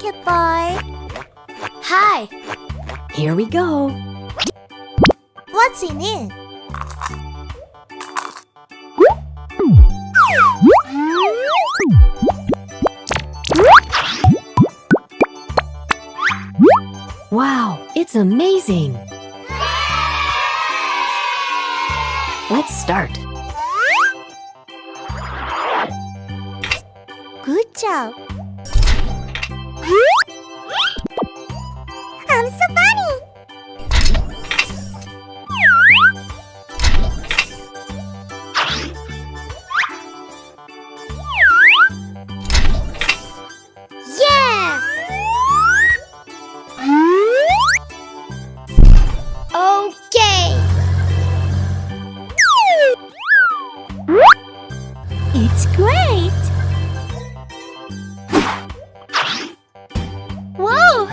Rocket Boy. Hi. Here we go. What's in it? Wow, it's amazing. Let's start. Good job. I'm so funny. Yes! Okay. It's great. Whoa!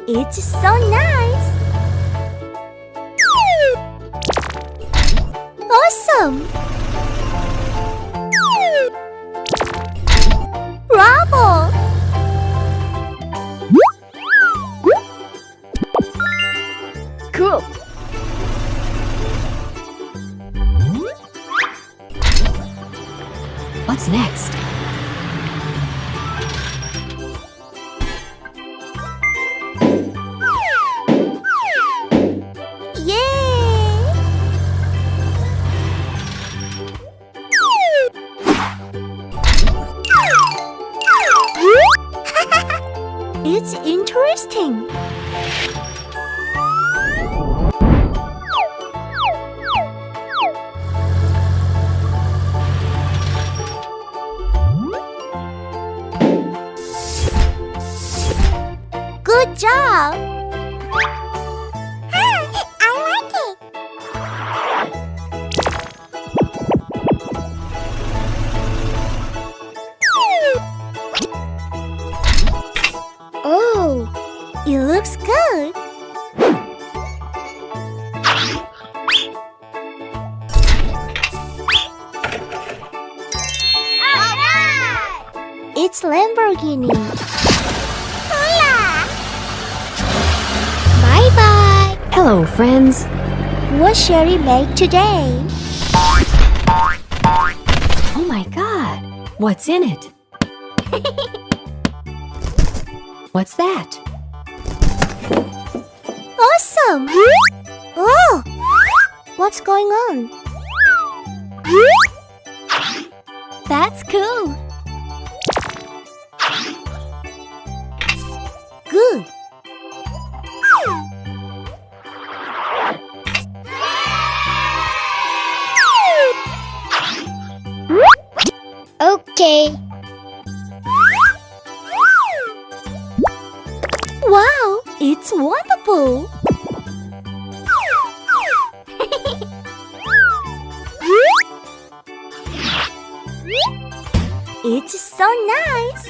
It's so nice. Awesome. Bravo. Cool. What's next? Yay! It's interesting. Good job! I like it! Oh, it looks good! Alright! It's Lamborghini! Bye-bye! Hello, friends. What shall we make today? Oh my God. What's in it? What's that? Awesome! Oh! What's going on? That's cool! Good! Okay. Wow, it's wonderful. It's so nice.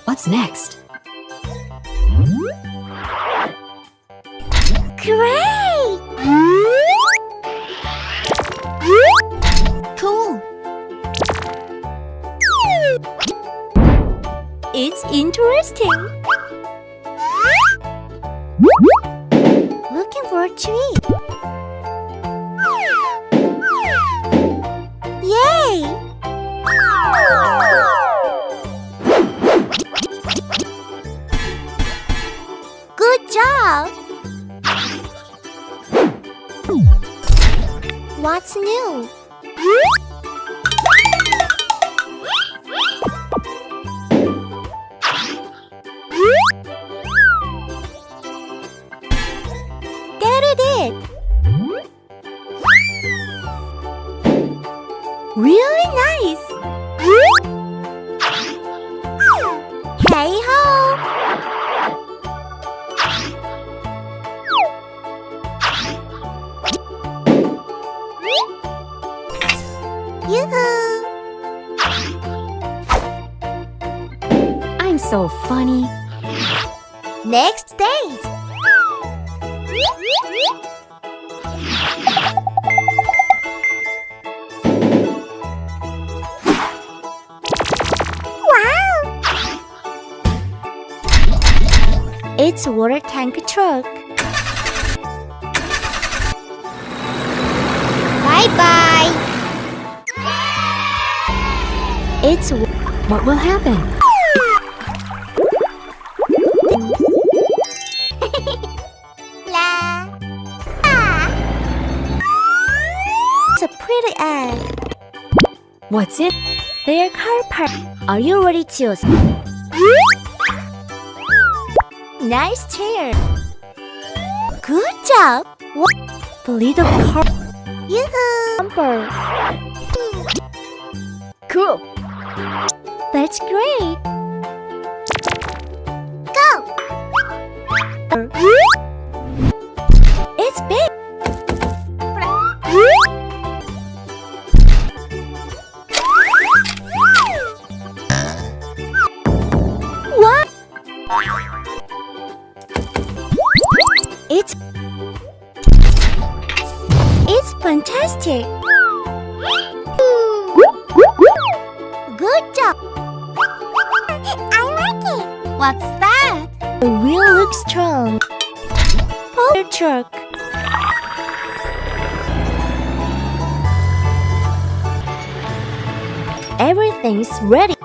What's next? Great! Cool. It's interesting. Looking for a treat. Yay! Good job! What's new? There it is! Really nice! Hey ho! Yoo-hoo! I'm so funny. Next stage. Wow! It's a water tank truck. Bye-bye. It's What will happen? La. It's a pretty egg. What's in? Their car park. Are you ready to? Nice chair. Good job. What? The little car. Yoo-hoo. Bumper. Cool. That's great. Go. It's big. What? It's fantastic. Good job. I like it. What's that? The wheel looks strong. Pull the truck. Everything's ready.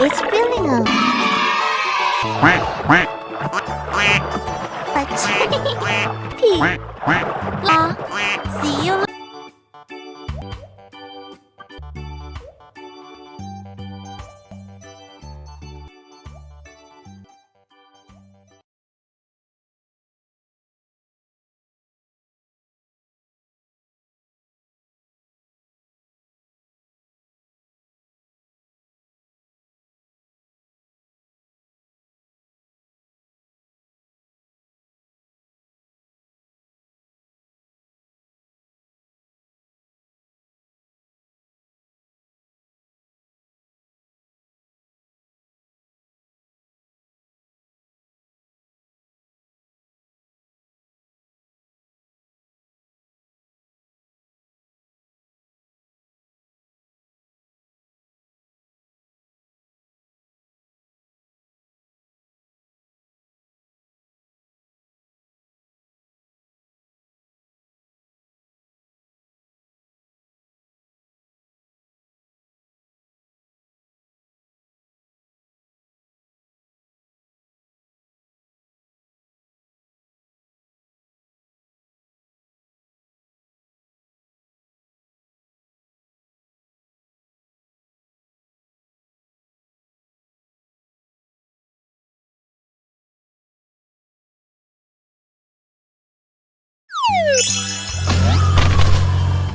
It's filling up. P. La. See you.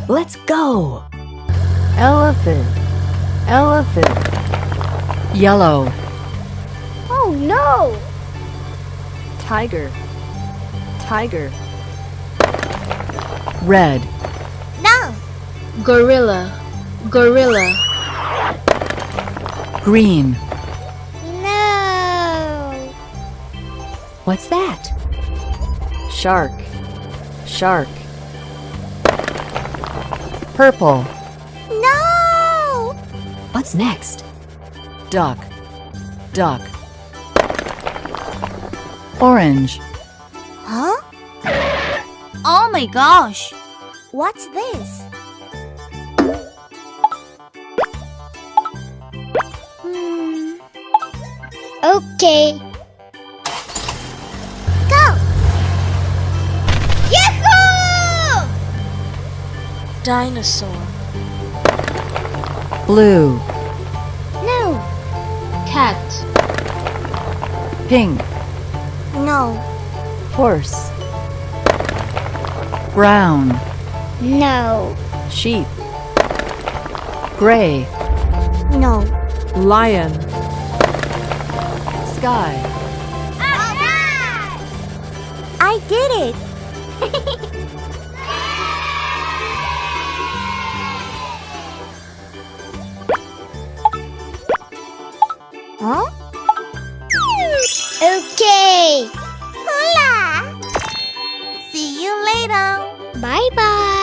Let's go. Elephant, elephant. Yellow. Oh no! Tiger, tiger. Red. No! Gorilla, gorilla. Green. No! What's that? Shark, shark. Purple. No! What's next? Duck. Duck. Orange. Huh? Oh my gosh! What's this? Okay. Go! Yahoo! Dinosaur. Blue. No. Cat. Pink. No. Horse. Brown. No. Sheep. Gray. No. Lion. Sky. I did it! Huh? Okay! Hula! later. Bye bye.